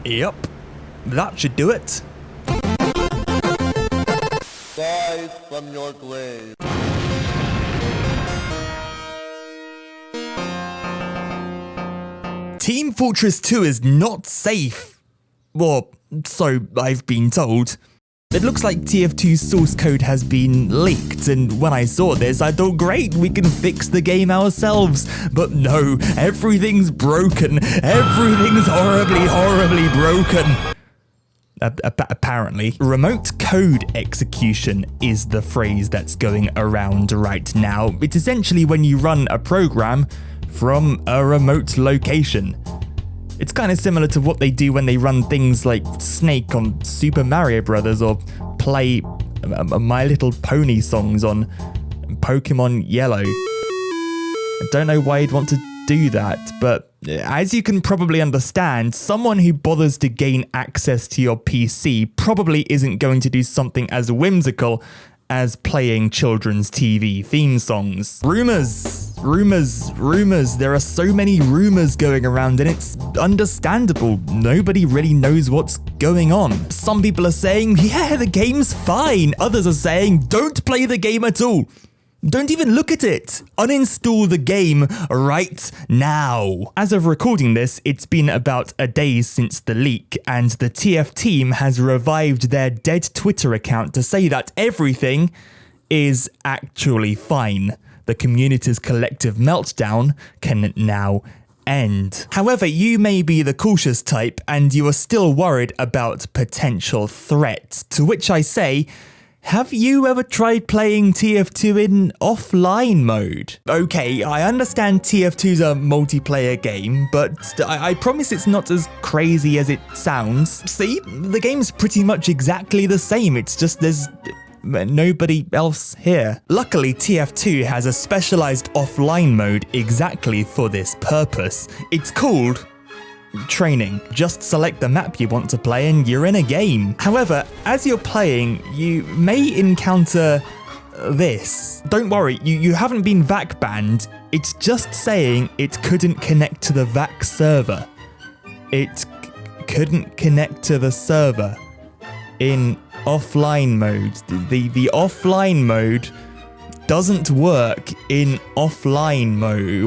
Yep, that should do it. Rise from your grave. Team Fortress 2 is not safe. Well, so I've been told. It looks like TF2's source code has been leaked, and when I saw this, I thought, great, we can fix the game ourselves. But no, everything's broken. Everything's horribly broken. Apparently. Remote code execution is the phrase that's going around right now. It's essentially when you run a program from a remote location. It's kind of similar to what they do when they run things like Snake on Super Mario Brothers or play My Little Pony songs on Pokémon Yellow. I don't know why you'd want to do that, but as you can probably understand, someone who bothers to gain access to your PC probably isn't going to do something as whimsical as playing children's TV theme songs. Rumors. There are so many rumors going around, and it's understandable. Nobody really knows what's going on. Some people are saying, yeah, the game's fine. Others are saying, don't play the game at all. Don't even look at it. Uninstall the game right now. As of recording this, it's been about a day since the leak, and the TF team has revived their dead Twitter account to say that everything is actually fine. The community's collective meltdown can now end. However, you may be the cautious type and you are still worried about potential threats, to which I say, have you ever tried playing TF2 in offline mode? Okay, I understand TF2's a multiplayer game, but I promise it's not as crazy as it sounds. See, the game's pretty much exactly the same, it's just there's nobody else here. Luckily, TF2 has a specialized offline mode exactly for this purpose. It's called Training. Just select the map you want to play and you're in a game. However, as you're playing, you may encounter this. Don't worry, you haven't been VAC banned. It's just saying it couldn't connect to the VAC server. It couldn't connect to the server in offline mode. The offline mode doesn't work in offline mode.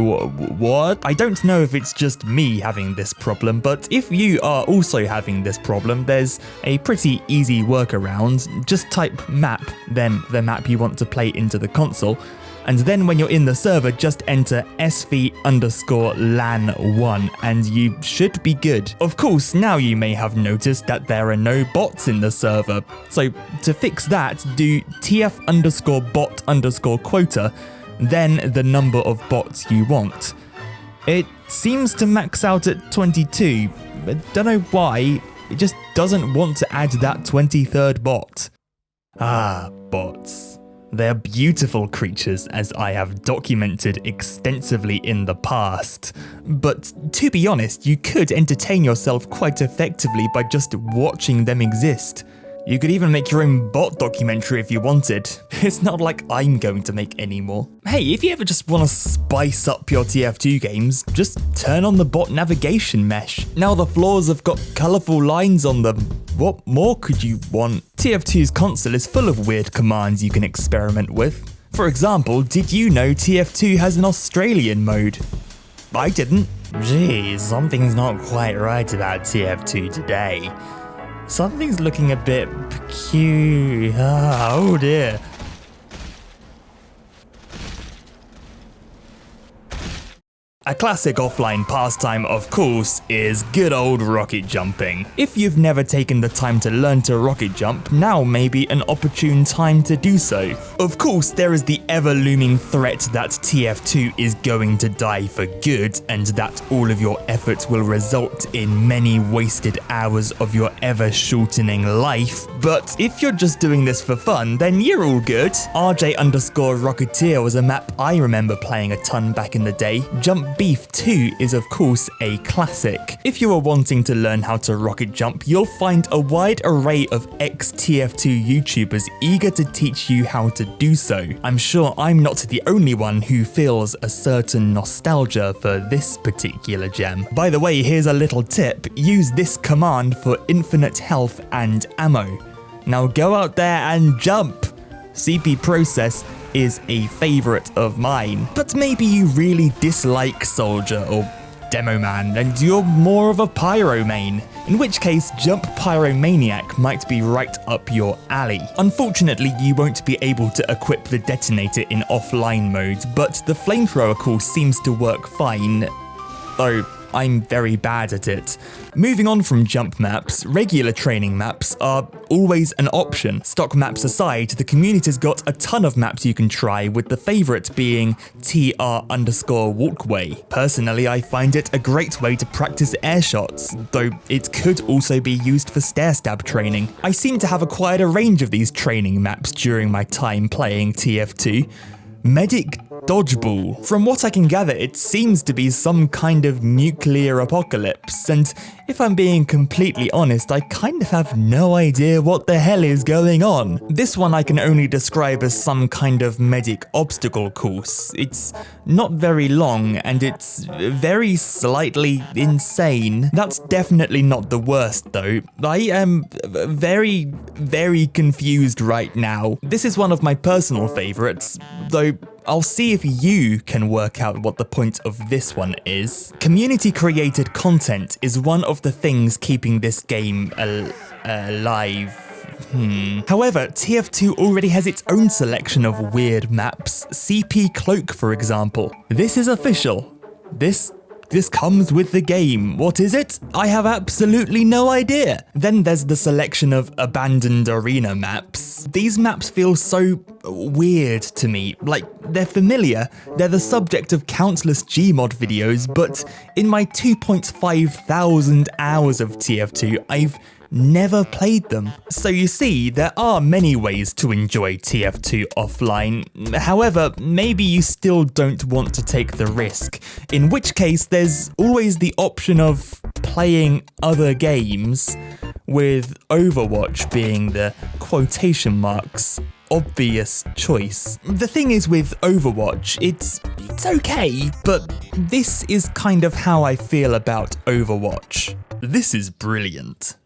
What? I don't know if it's just me having this problem, but if you are also having this problem, there's a pretty easy workaround. Just type map, then the map you want to play into the console, and then when you're in the server, just enter SV_LAN1 and you should be good. Of course, now you may have noticed that there are no bots in the server. So to fix that, do TF_bot_quota, then the number of bots you want. It seems to max out at 22. I don't know why, it just doesn't want to add that 23rd bot. Ah, bots. They're beautiful creatures, as I have documented extensively in the past. But to be honest, you could entertain yourself quite effectively by just watching them exist. You could even make your own bot documentary if you wanted. It's not like I'm going to make any more. Hey, if you ever just want to spice up your TF2 games, just turn on the bot navigation mesh. Now the floors have got colourful lines on them. What more could you want? TF2's console is full of weird commands you can experiment with. For example, did you know TF2 has an Australian mode? I didn't. Geez, something's not quite right about TF2 today. Something's looking a bit peculiar. Oh dear. A classic offline pastime, of course, is good old rocket jumping. If you've never taken the time to learn to rocket jump, now may be an opportune time to do so. Of course, there is the ever-looming threat that TF2 is going to die for good, and that all of your efforts will result in many wasted hours of your ever-shortening life. But if you're just doing this for fun, then you're all good. RJ_Rocketeer was a map I remember playing a ton back in the day. Jump Beef 2 is of course a classic. If you are wanting to learn how to rocket jump, you'll find a wide array of ex-TF2 YouTubers eager to teach you how to do so. I'm sure sure I'm not the only one who feels a certain nostalgia for this particular gem. By the way, here's a little tip. Use this command for infinite health and ammo. Now go out there and jump! CP Process is a favourite of mine. But maybe you really dislike Soldier or Demo Man and you're more of a Pyro main, in which case Jump Pyromaniac might be right up your alley. Unfortunately, you won't be able to equip the detonator in offline mode, but the flamethrower course seems to work fine, though I'm very bad at it. Moving on from jump maps, regular training maps are always an option. Stock maps aside, the community's got a ton of maps you can try, with the favourite being TR_walkway. Personally, I find it a great way to practice air shots, though it could also be used for stair stab training. I seem to have acquired a range of these training maps during my time playing TF2. Medic Dodgeball. From what I can gather, it seems to be some kind of nuclear apocalypse, and if I'm being completely honest, I kind of have no idea what the hell is going on. This one I can only describe as some kind of medic obstacle course. It's not very long, and it's very slightly insane. That's definitely not the worst though. I am very, very confused right now. This is one of my personal favourites, though I'll see if you can work out what the point of this one is. Community-created content is one of the things keeping this game alive. However, TF2 already has its own selection of weird maps, CP Cloak for example. This is official. This comes with the game. What is it? I have absolutely no idea. Then there's the selection of abandoned arena maps. These maps feel so weird to me. Like, they're familiar, they're the subject of countless Gmod videos, but in my 2,500 hours of TF2, I've never played them. So you see, there are many ways to enjoy TF2 offline. However, maybe you still don't want to take the risk, in which case there's always the option of playing other games, with Overwatch being the quotation marks obvious choice. The thing is with Overwatch, it's okay, but this is kind of how I feel about Overwatch. This is brilliant.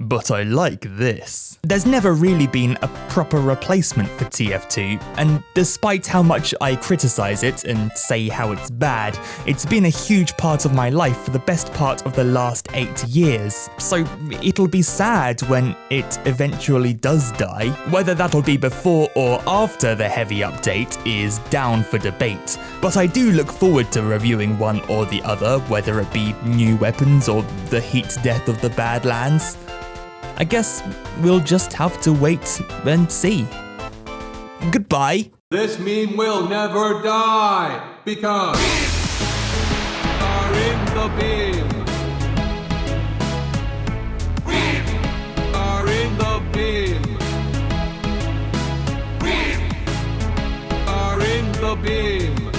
But I like this. There's never really been a proper replacement for TF2, and despite how much I criticize it and say how it's bad, it's been a huge part of my life for the best part of the last 8 years. So it'll be sad when it eventually does die. Whether that'll be before or after the heavy update is down for debate, but I do look forward to reviewing one or the other, whether it be new weapons or the heat death of the Badlands. I guess we'll just have to wait and see. Goodbye. This meme will never die because are in the bin. Are in the bin. Are in the bin.